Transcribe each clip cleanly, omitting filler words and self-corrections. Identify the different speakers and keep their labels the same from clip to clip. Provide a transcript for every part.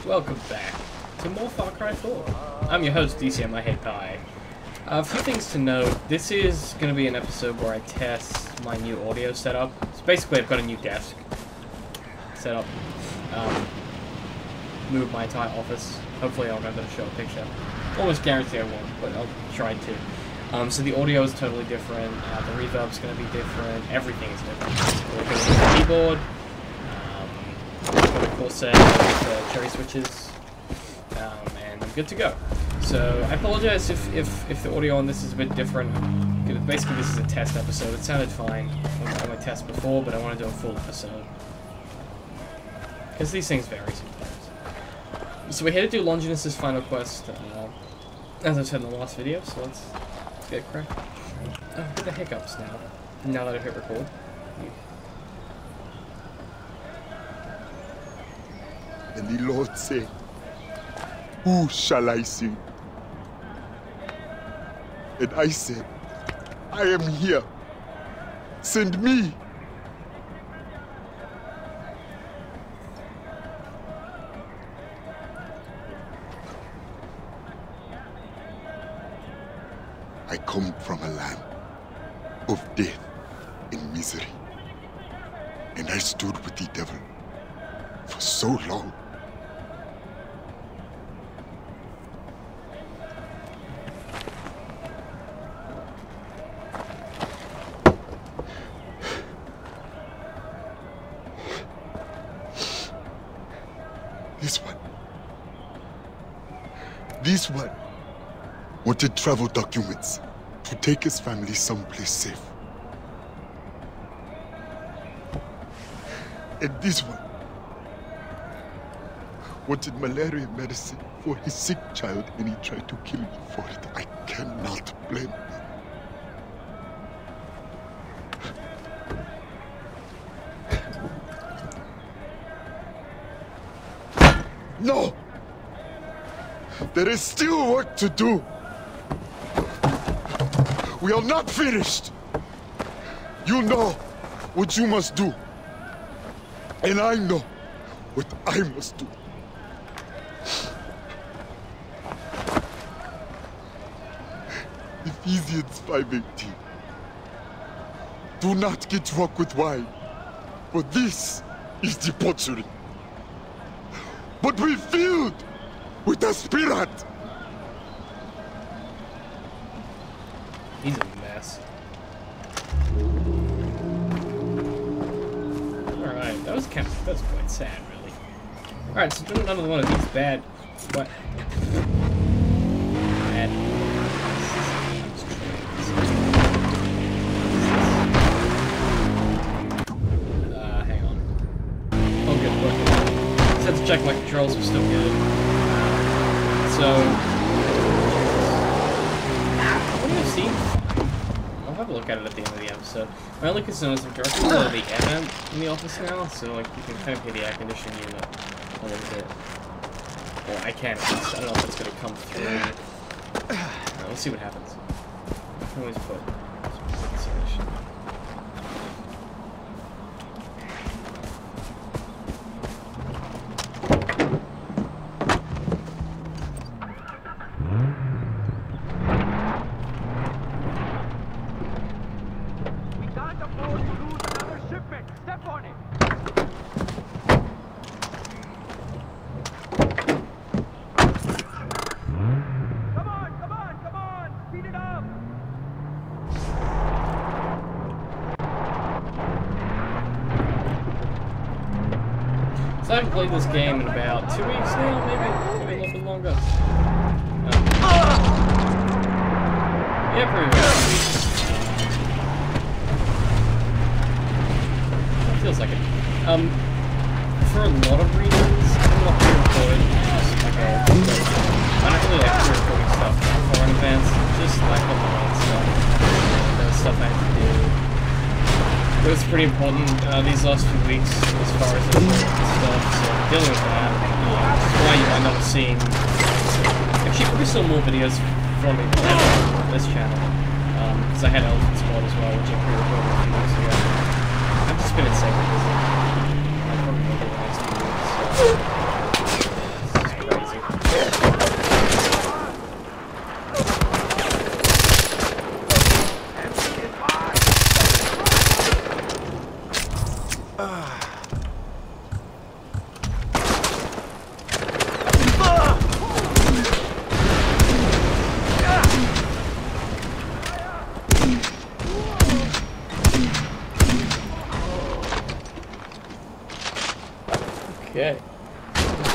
Speaker 1: Welcome back to more Far Cry 4. I'm your host, DCM I Hate Pie. A few things to note. This is going to be an episode where I test my new audio setup. So basically, I've got a new desk set up. Moved my entire office. Hopefully, I'll remember to show a picture. Almost guarantee I won't, but I'll try to. So the audio is totally different. The reverb's going to be different. Everything is different. We're going to use a keyboard. Got a Corsair with cherry switches, and I'm good to go. So I apologize if the audio on this is a bit different. Basically, this is a test episode. It sounded fine on my test before, but I want to do a full episode because these things vary sometimes. So we're here to do Longinus' final quest, as I said in the last video. So let's get cracking. Oh, get the hiccups now that I've hit record.
Speaker 2: And the Lord said, "Who shall I sing?" And I said, "I am here. Send me." I come from a land of death and misery, and I stood with the devil for so long. This one wanted travel documents to take his family someplace safe. And this one wanted malaria medicine for his sick child, and he tried to kill me for it. I cannot blame him. No! There is still work to do. We are not finished. You know what you must do. And I know what I must do. Ephesians 5:18. Do not get drunk with wine, for this is debauchery. But be filled with the Spirit.
Speaker 1: He's a mess. Alright, that was quite sad, really. Alright, so doing another one of these bad... What? Bad... hang on. Oh, good, look. Just had to check my controls are still good. So... what do you see? I'll have a look at it at the end of the episode. My only concern is I'm directly below the air vent in the office now, so like you can kind of hear the air conditioning unit a little bit. Well, I can at least. I don't know if it's going to come through. We'll see what happens. I can always put some insulation. So I haven't played this game in about 2 weeks now, maybe a little bit longer. Yeah, pretty much. It feels like it. For a lot of reasons, I'm not pre-recording. Just like I don't really like pre-recording stuff far in advance. Just like a lot of stuff. There's stuff I have to do. It was pretty important these last few weeks as far as stuff, so dealing with that. That's why you might not have seen. Actually, probably still more videos from me on this channel, because I had Elephant Spot as well, which I pre-recorded a few weeks ago. I've just been insane busy. I probably will do the next few weeks. So.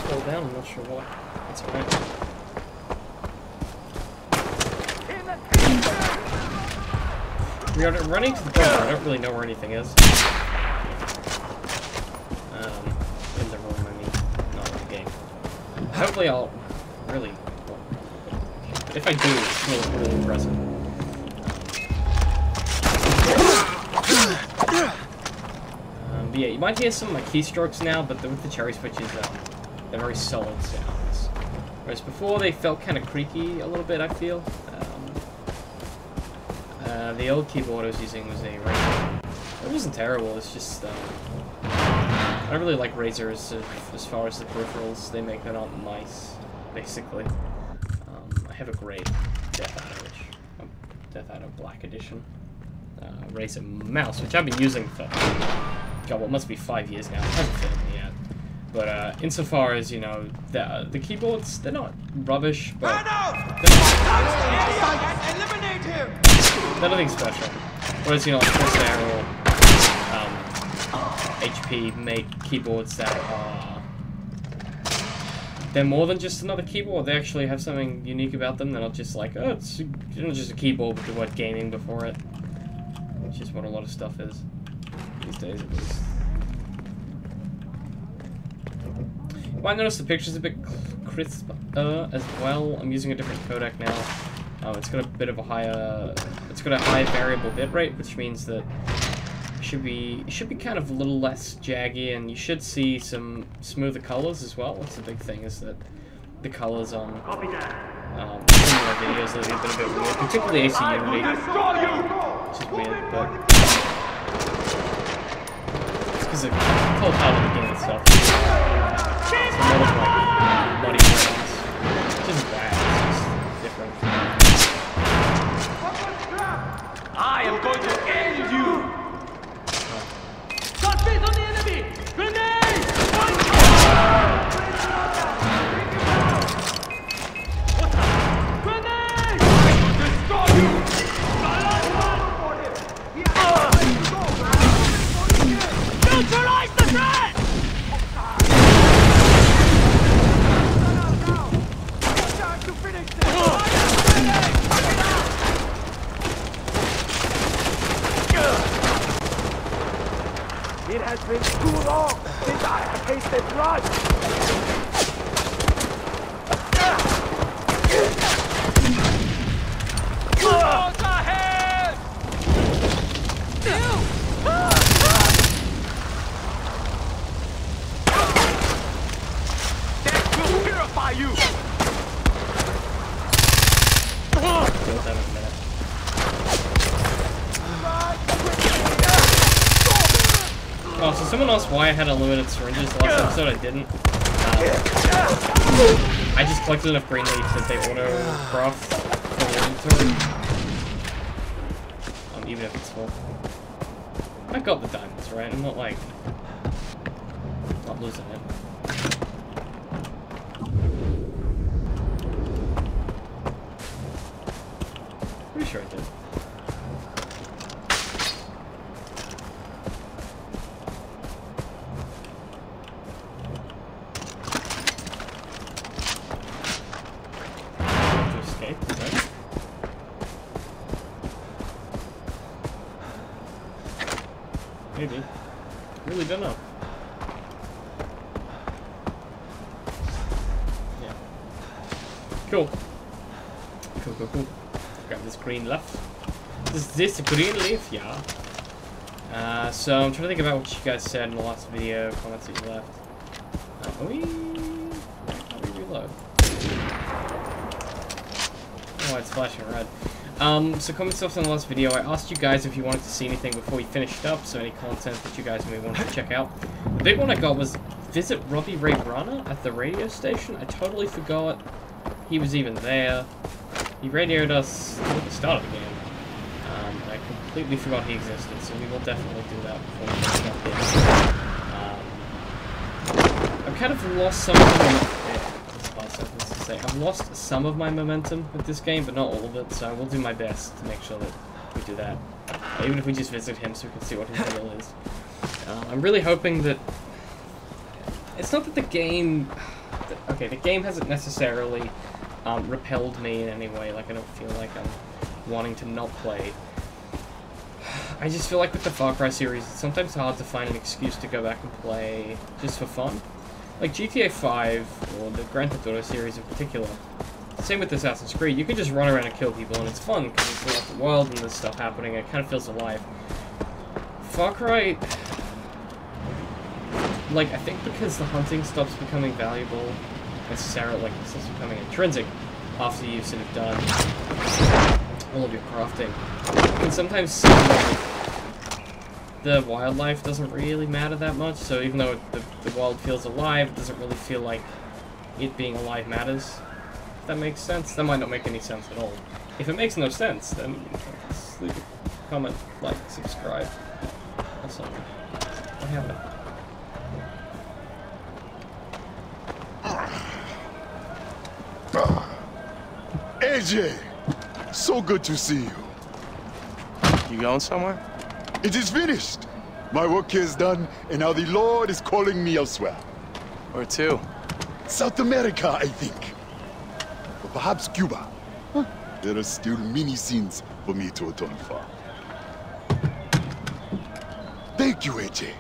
Speaker 1: fall down, I'm not sure why. It's alright. We are running to the point where I don't really know where anything is. In the room, I mean, not in the game. Hopefully I'll really... Well, if I do, it's really impressive. But yeah, you might hear some of my keystrokes now, but with the cherry switches, they're very solid sounds. Whereas before, they felt kind of creaky a little bit, I feel. The old keyboard I was using was a Razer. It wasn't terrible, it's just... I don't really like Razers as far as the peripherals they make. They're not nice, basically. I have a great Death Adder Black Edition. Razer mouse, which I've been using for... God, what must be 5 years now. It hasn't failed me yet. But insofar as, you know, the keyboards, they're not rubbish, but they're nothing special. Whereas, you know, like Corsair or HP make keyboards that are... They're more than just another keyboard. They actually have something unique about them. They're not just like, oh, it's not just a keyboard with the word gaming before it. Which is what a lot of stuff is. These days, at least. You might notice the picture's a bit crisp as well. I'm using a different codec now. It's got a bit of a higher... It's got a high variable bitrate, which means that it should be kind of a little less jaggy, and you should see some smoother colors as well. That's the big thing, is that the colors on some of my videos have been a bit weird, particularly AC Unity, which is weird, but it's because the color palette of the game itself. It's a lot of like muddy ones, which isn't bad. It's just different.
Speaker 3: I am going to end you! Shot face on the enemy! Grenade! Grenade! Destroy you! Neutralize the threat! Time to finish this! It has been too long since I have tasted blood! Close ahead! That will purify you!
Speaker 1: Oh, so someone asked why I had unlimited syringes last episode. I didn't. I just collected enough green leaf that they auto-craft the inventory. Even if it's full. I got the diamonds, right? I'm not like... not losing it. Pretty sure I did. Maybe. Really don't know. Yeah. Cool. Cool. Grab this green leaf. Is this green leaf? Yeah. So I'm trying to think about what you guys said in the last video, comments that you left. How do we reload? Oh, it's flashing red. So comments off in the last video, I asked you guys if you wanted to see anything before we finished up, so any content that you guys may want to check out. The big one I got was visit Robbie Ray Runner at the radio station. I totally forgot he was even there. He radioed us at the start of the game. I completely forgot he existed, so we will definitely do that before we finish up here. I've kind of lost some of I've lost some of my momentum with this game, but not all of it, so I will do my best to make sure that we do that. Even if we just visit him so we can see what his deal is. I'm really hoping that... It's not that the game... okay, the game hasn't necessarily repelled me in any way. Like, I don't feel like I'm wanting to not play. I just feel like with the Far Cry series, it's sometimes hard to find an excuse to go back and play just for fun. Like GTA 5, or the Grand Theft Auto series in particular, same with Assassin's Creed, you can just run around and kill people and it's fun, because it's an open world and there's stuff happening and it kind of feels alive. Far Cry, like, I think because the hunting stops becoming valuable, necessarily, like, it stops becoming intrinsic after you've sort of done all of your crafting, you can sometimes see like, the wildlife doesn't really matter that much, so even though the world feels alive, it doesn't really feel like it being alive matters. If that makes sense? That might not make any sense at all. If it makes no sense, then just leave a comment, like, subscribe, or something. I have it.
Speaker 2: AJ! So good to see you.
Speaker 4: You going somewhere?
Speaker 2: It is finished. My work here is done, and now the Lord is calling me elsewhere.
Speaker 4: Where to?
Speaker 2: South America, I think. Or perhaps Cuba. There are still many sins for me to atone for. Thank you, AJ.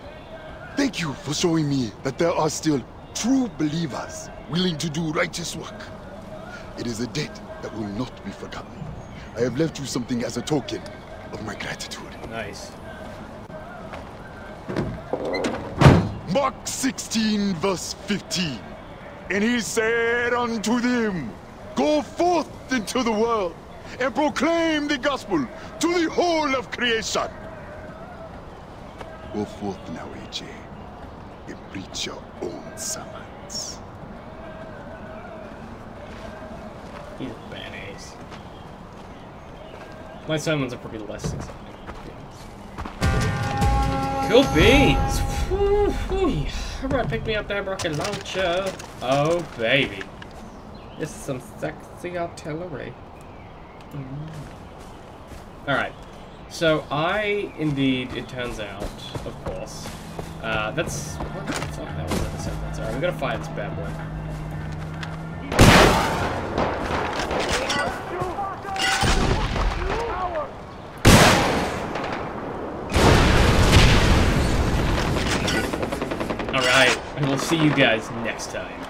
Speaker 2: Thank you for showing me that there are still true believers willing to do righteous work. It is a debt that will not be forgotten. I have left you something as a token of my gratitude.
Speaker 1: Nice.
Speaker 2: Mark 16, verse 15. And he said unto them, go forth into the world and proclaim the gospel to the whole of creation. Go forth now, AJ, and preach your own sermons.
Speaker 1: He's a badass. My sermons are probably less exciting. Cool beans! Woo-hoo. Alright, pick me up that rocket launcher. Oh, baby. This is some sexy artillery. Alright. So, indeed, it turns out, of course, that's... What the fuck? That was a sentence. Alright, we gotta fire this bad boy. Alright, and we'll see you guys next time.